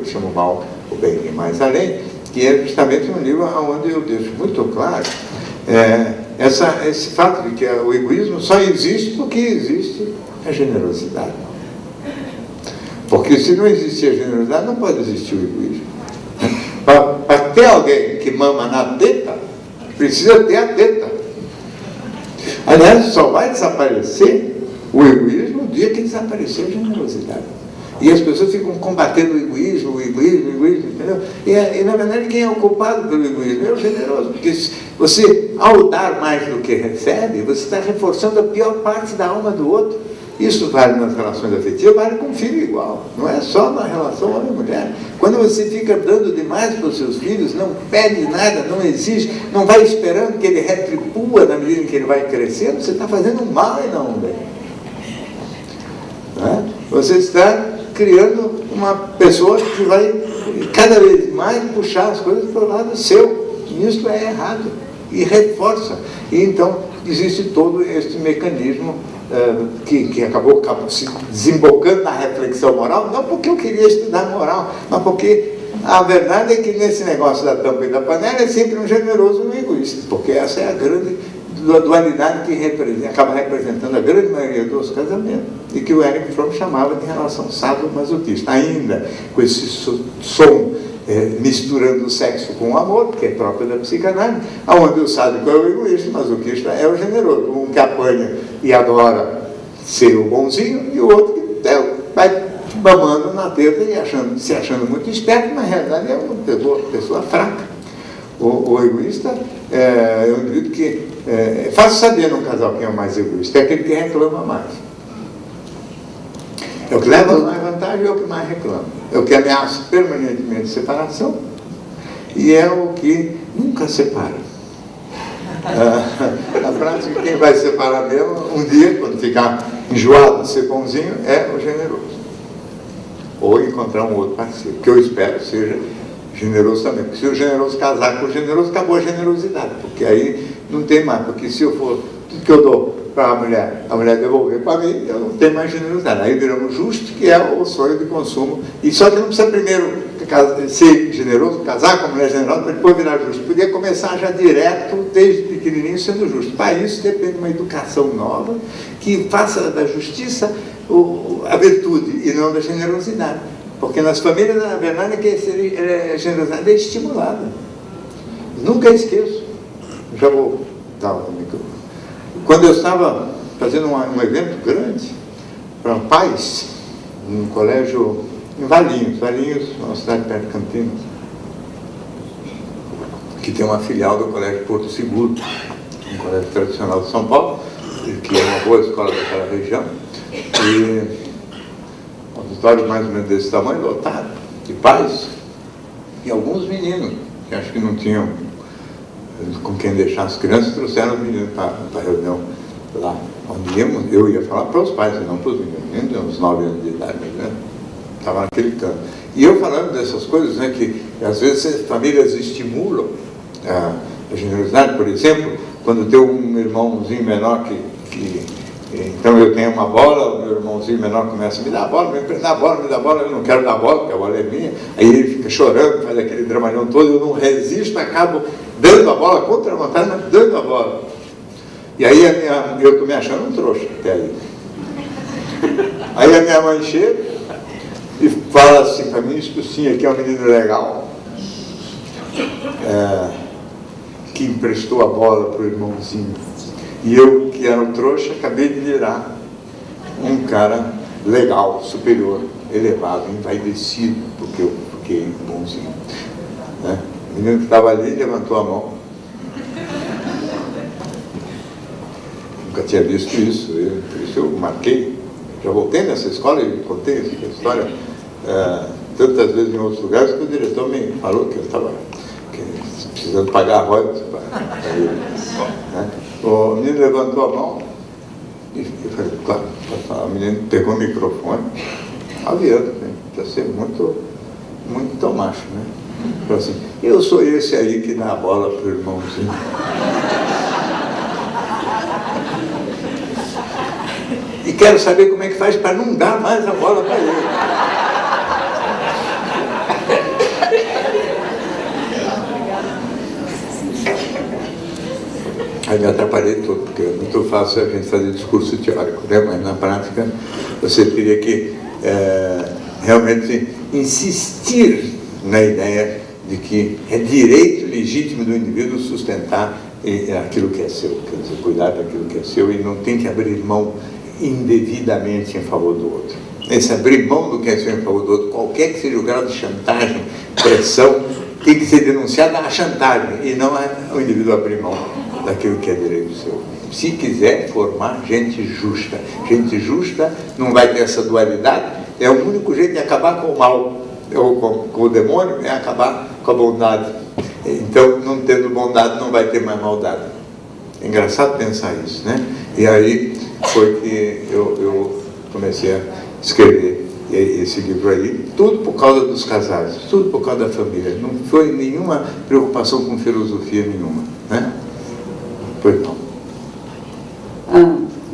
chama O Mal, o Bem e Mais Além, que é justamente um livro onde eu deixo muito claro esse fato de que o egoísmo só existe porque existe a generosidade. Porque se não existir a generosidade, não pode existir o egoísmo. Para ter alguém que mama na teta, precisa ter a teta. Aliás, só vai desaparecer o egoísmo no dia que desaparecer a generosidade. E as pessoas ficam combatendo o egoísmo, entendeu? E na verdade, quem é o culpado pelo egoísmo é o generoso. Porque você, ao dar mais do que recebe, você está reforçando a pior parte da alma do outro. Isso vale nas relações afetivas, vale com o filho igual. Não é só na relação homem-mulher. Quando você fica dando demais para os seus filhos, não pede nada, não exige, não vai esperando que ele retribua na medida em que ele vai crescendo, você está fazendo um mal e não um bem. Não é? Você está criando uma pessoa que vai cada vez mais puxar as coisas para o lado seu. E isso é errado. E reforça. E então existe todo esse mecanismo que acabou se desembocando na reflexão moral, não porque eu queria estudar moral, mas porque a verdade é que nesse negócio da tampa e da panela é sempre um generoso e um egoísta, porque essa é a grande dualidade que acaba representando a grande maioria dos casamentos, e que o Erich Fromm chamava de relação sadomasoquista, ainda com esse som misturando o sexo com o amor, que é próprio da psicanálise, onde o sádico é o egoísta, o masoquista é o generoso, um que apanha e adora ser o bonzinho, e o outro que vai mamando na teta e se achando muito esperto, mas na realidade é uma pessoa fraca. O egoísta é um indivíduo que é fácil saber num casal quem é o mais egoísta, é aquele que reclama mais. É o que leva mais vantagem, é o que mais reclama. É o que ameaça permanentemente separação e é o que nunca separa. Na prática, quem vai separar mesmo, um dia, quando ficar enjoado de ser bonzinho, é o generoso. Ou encontrar um outro parceiro, que eu espero seja generoso também. Porque se o generoso casar com o generoso, acabou a generosidade. Porque aí não tem mais. Porque se eu for, tudo que eu dou para a mulher devolver para mim, eu não tenho mais generosidade. Aí viramos justo, que é o sonho de consumo. E só que não precisa primeiro ser generoso, casar com a mulher generosa, para depois virar justo. Podia começar já direto, desde pequenininho, sendo justo. Para isso depende de uma educação nova, que faça da justiça a virtude e não da generosidade. Porque nas famílias, na verdade, a generosidade é estimulada. Nunca esqueço. Já vou dar o microfone. Quando eu estava fazendo um evento grande para pais, num colégio em Valinhos, uma cidade perto de Campinas, que tem uma filial do Colégio Porto Seguro, um colégio tradicional de São Paulo, que é uma boa escola daquela região, e um auditório mais ou menos desse tamanho, lotado, de pais, e alguns meninos, que acho que não tinham com quem deixar as crianças, trouxeram os meninos para a reunião lá, onde eu ia falar para os pais, e não para os meninos, meninos de uns 9 anos de idade, né? Estava naquele canto. E eu falando dessas coisas, né, que às vezes as famílias estimulam a generosidade, por exemplo, quando tem um irmãozinho menor então eu tenho uma bola, o meu irmãozinho menor começa a me dar a bola, me dá a bola, eu não quero dar a bola, porque a bola é minha, aí ele fica chorando, faz aquele dramalhão todo, eu não resisto, acabo dando a bola contra a vontade, mas dando a bola. E aí eu estou me achando um trouxa até aí. Aí a minha mãe chega e fala assim para mim, isso sim, aqui é um menino legal, que emprestou a bola para o irmãozinho. E eu, que era um trouxa, acabei de virar um cara legal, superior, elevado, envaidecido, porque eu fiquei bonzinho. Né? O menino que estava ali levantou a mão. Nunca tinha visto isso, por isso eu marquei. Já voltei nessa escola e contei essa história tantas vezes em outros lugares que o diretor me falou que eu estava precisando pagar royalties para ele. Né? O menino levantou a mão e eu falei, claro, o menino pegou o microfone, aviando, né? Precisa ser muito macho, né? Falou assim, eu sou esse aí que dá a bola para o irmãozinho. E quero saber como é que faz para não dar mais a bola para ele. Aí me atrapalhei todo, porque é muito fácil a gente fazer discurso teórico, né? Mas na prática você teria que realmente insistir na ideia de que é direito legítimo do indivíduo sustentar aquilo que é seu, quer dizer, cuidar daquilo que é seu, e não tem que abrir mão indevidamente em favor do outro. Esse abrir mão do que é seu em favor do outro, qualquer que seja o grau de chantagem, pressão, tem que ser denunciada a chantagem e não o indivíduo abrir mão daquilo que é direito seu. Se quiser formar gente justa. Gente justa não vai ter essa dualidade, é o único jeito de acabar com o mal, ou com o demônio, é acabar com a bondade. Então, não tendo bondade, não vai ter mais maldade. É engraçado pensar isso, né? E aí foi que eu comecei a escrever esse livro aí, tudo por causa dos casais, tudo por causa da família. Não foi nenhuma preocupação com filosofia nenhuma, né? Pois não.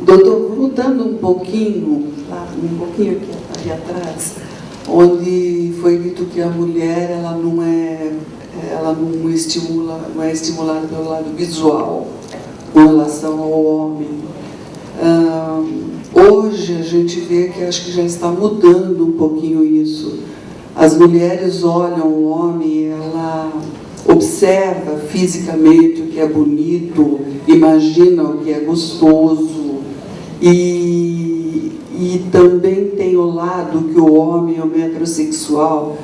Doutor, voltando um pouquinho aqui atrás, onde foi dito que a mulher ela não é estimulada pelo lado visual com relação ao homem. Hoje a gente vê que acho que já está mudando um pouquinho isso. As mulheres olham o homem, ela observa fisicamente o que é bonito, imagina o que é gostoso, e também tem o lado que o homem, o metrosexual,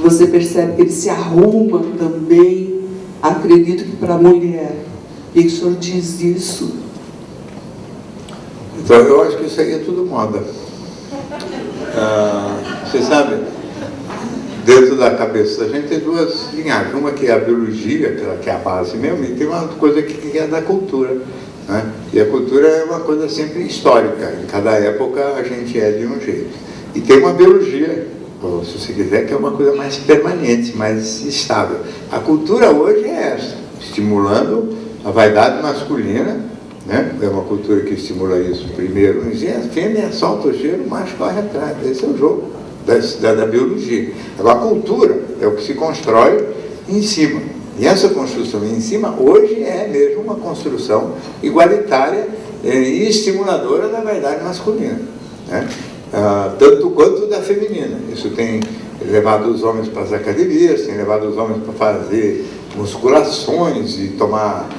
você percebe que ele se arruma também, acredito que para a mulher. O que o senhor diz disso? Então, eu acho que isso aí é tudo moda. Você sabe, dentro da cabeça da gente tem duas linhagens. Uma que é a biologia, que é a base mesmo, e tem uma coisa que é da cultura, né? E a cultura é uma coisa sempre histórica. Em cada época a gente é de um jeito. E tem uma biologia, ou, se você quiser, que é uma coisa mais permanente, mais estável. A cultura hoje é essa, estimulando a vaidade masculina, né? É uma cultura que estimula isso primeiro. A fêmea solta o cheiro, o macho corre atrás. Esse é o jogo da biologia. Agora, a cultura é o que se constrói em cima. E essa construção em cima, hoje, é mesmo uma construção igualitária e estimuladora da vaidade masculina, né? Tanto quanto da feminina. Isso tem levado os homens para as academias, tem levado os homens para fazer musculações e tomar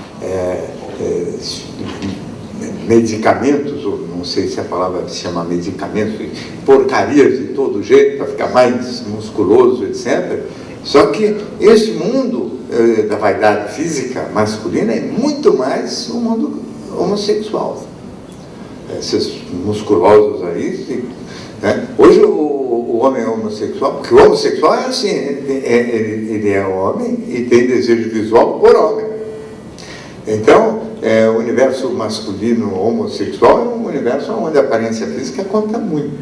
medicamentos, ou não sei se a palavra se chama medicamentos, porcarias de todo jeito, para ficar mais musculoso, etc. Só que esse mundo da vaidade física masculina é muito mais um mundo homossexual. Esses musculosos aí, né? Hoje o homem é homossexual, porque o homossexual é assim, ele é homem e tem desejo visual por homem. Então, o universo masculino homossexual é um universo onde a aparência física conta muito,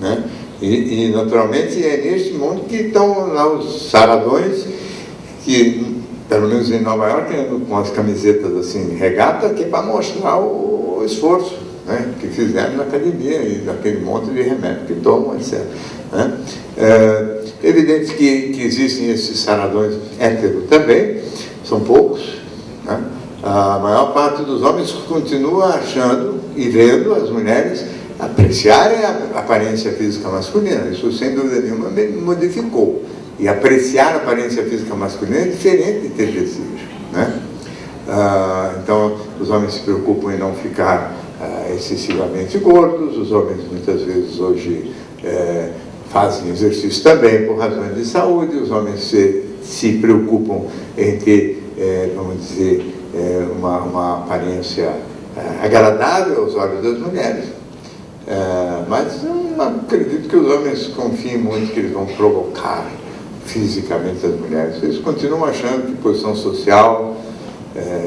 né? E naturalmente é neste mundo que estão lá os saradões, que, pelo menos em Nova York, com as camisetas assim, regata, que é para mostrar o esforço, né, que fizeram na academia e daquele monte de remédio que tomam, etc. Né? É evidente que existem esses saradões héteros também, são poucos, né? A maior parte dos homens continua achando e vendo as mulheres apreciarem a aparência física masculina. Isso, sem dúvida nenhuma, modificou. E apreciar a aparência física masculina é diferente de ter desejo, né? Então, os homens se preocupam em não ficar excessivamente gordos. Os homens, muitas vezes, hoje fazem exercício também por razões de saúde. Os homens se preocupam em ter, vamos dizer, uma aparência agradável aos olhos das mulheres. Mas eu não acredito que os homens confiem muito que eles vão provocar fisicamente as mulheres. Eles continuam achando que posição social,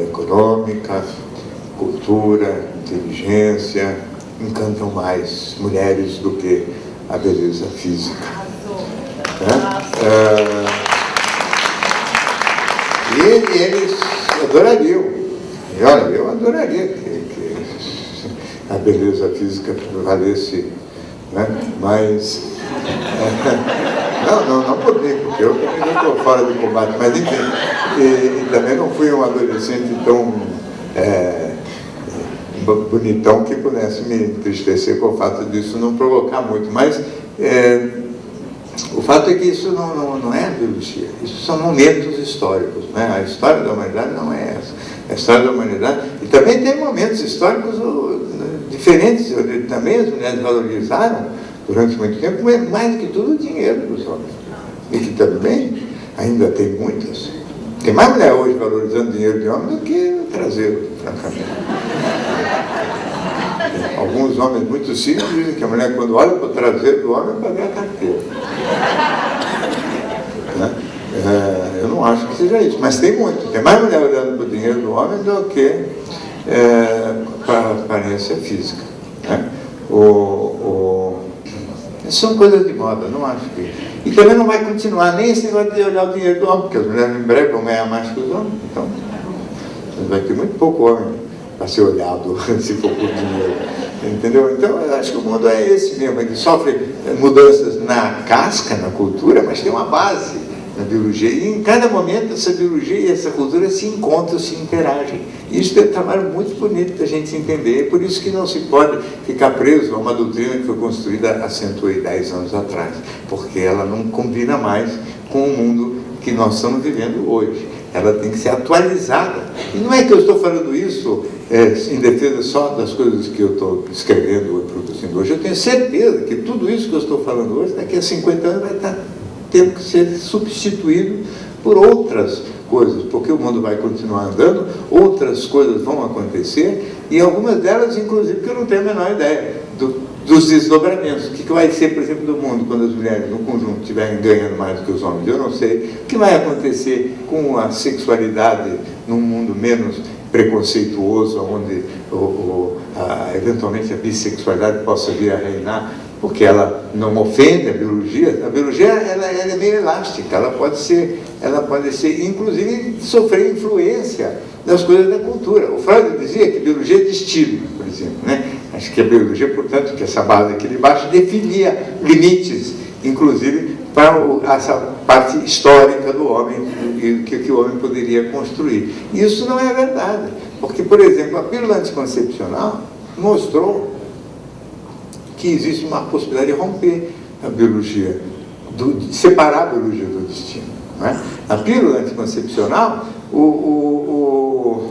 econômica, cultura, inteligência encantam mais mulheres do que a beleza física. E eles adorariam, e olha, eu adoraria que a beleza física prevalece, né? Mas não podemos. porque eu também não estou fora de combate, mas enfim, e também não fui um adolescente tão bonitão que pudesse me entristecer com o fato disso não provocar muito, mas o fato é que isso não é biologia, isso são momentos históricos, né? A história da humanidade não é essa. A história da humanidade, e também tem momentos históricos diferentes, também as mulheres valorizaram durante muito tempo, mais do que tudo, o dinheiro dos homens. E que também ainda tem muitas. Tem mais mulher hoje valorizando o dinheiro de homem do que o traseiro, francamente. Alguns homens muito simples dizem que a mulher, quando olha para o traseiro do homem, é para ver a carteira. Né? Eu não acho que seja isso, mas tem muito. Tem mais mulher olhando para o dinheiro do homem do que para a aparência física. Né? São coisas de moda, não acho que... E também não vai continuar nem esse negócio de olhar o dinheiro do homem, porque as mulheres em breve vão ganhar mais que os homens. Então, vai ter muito pouco homem para ser olhado, se for por dinheiro. Entendeu? Então, eu acho que o mundo é esse mesmo. Ele sofre mudanças na casca, na cultura, mas tem uma base na biologia. E em cada momento, essa biologia e essa cultura se encontram, se interagem. E isso é um trabalho muito bonito da gente entender. É por isso que não se pode ficar preso a uma doutrina que foi construída há 110 anos atrás, porque ela não combina mais com o mundo que nós estamos vivendo hoje. Ela tem que ser atualizada. E não é que eu estou falando isso em defesa só das coisas que eu estou escrevendo ou produzindo hoje. Eu tenho certeza que tudo isso que eu estou falando hoje, daqui a 50 anos, vai estar tendo que ser substituído por outras coisas, porque o mundo vai continuar andando, outras coisas vão acontecer, e algumas delas, inclusive, que eu não tenho a menor ideia dos desdobramentos. O que vai ser, por exemplo, do mundo quando as mulheres, no conjunto, estiverem ganhando mais do que os homens? Eu não sei. O que vai acontecer com a sexualidade num mundo menos preconceituoso, onde eventualmente a bissexualidade possa vir a reinar, porque ela não ofende a biologia. A biologia ela é meio elástica, ela pode ser, inclusive, sofrer influência das coisas da cultura. O Freud dizia que biologia é de estilo, por exemplo, né? Acho que a biologia, portanto, que essa base aqui de baixo definia limites, inclusive para essa parte histórica do homem, que o homem poderia construir. Isso não é verdade, porque, por exemplo, a pílula anticoncepcional mostrou que existe uma possibilidade de romper a biologia, de separar a biologia do destino. Não é? A pílula anticoncepcional, o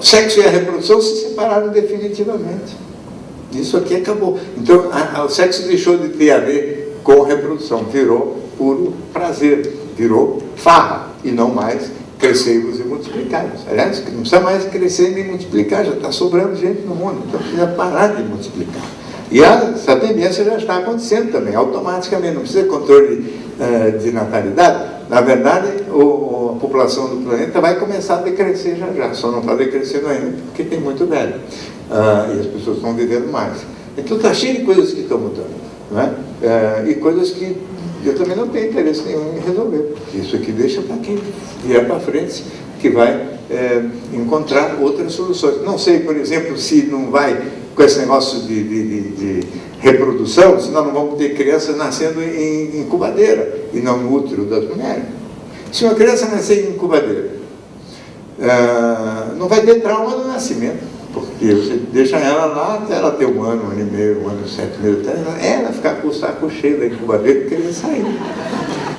sexo e a reprodução se separaram definitivamente. Isso aqui acabou. Então, o sexo deixou de ter a ver com a reprodução, virou puro prazer, virou farra, e não mais crescei-vos e multiplicai-vos. Aliás, não precisa mais crescer nem multiplicar, já está sobrando gente no mundo, então precisa parar de multiplicar. E essa tendência já está acontecendo também, automaticamente, não precisa de controle de natalidade. Na verdade, a população do planeta vai começar a decrescer já, só não está decrescendo ainda porque tem muito velho. E as pessoas estão vivendo mais. Então está cheio de coisas que estão mudando. Não é? E coisas que eu também não tenho interesse nenhum em resolver, porque isso aqui deixa para quem vier para frente, que vai encontrar outras soluções. Não sei, por exemplo, se não vai, com esse negócio de reprodução, se nós não vamos ter crianças nascendo em incubadeira e não no útero das mulheres. Se uma criança nascer em incubadeira, não vai ter trauma do nascimento, porque você deixa ela lá até ela ter 1 ano, 1 ano e meio, 1 ano e 7 meses, até ela ficar com o saco cheio da incubadeira e querer sair.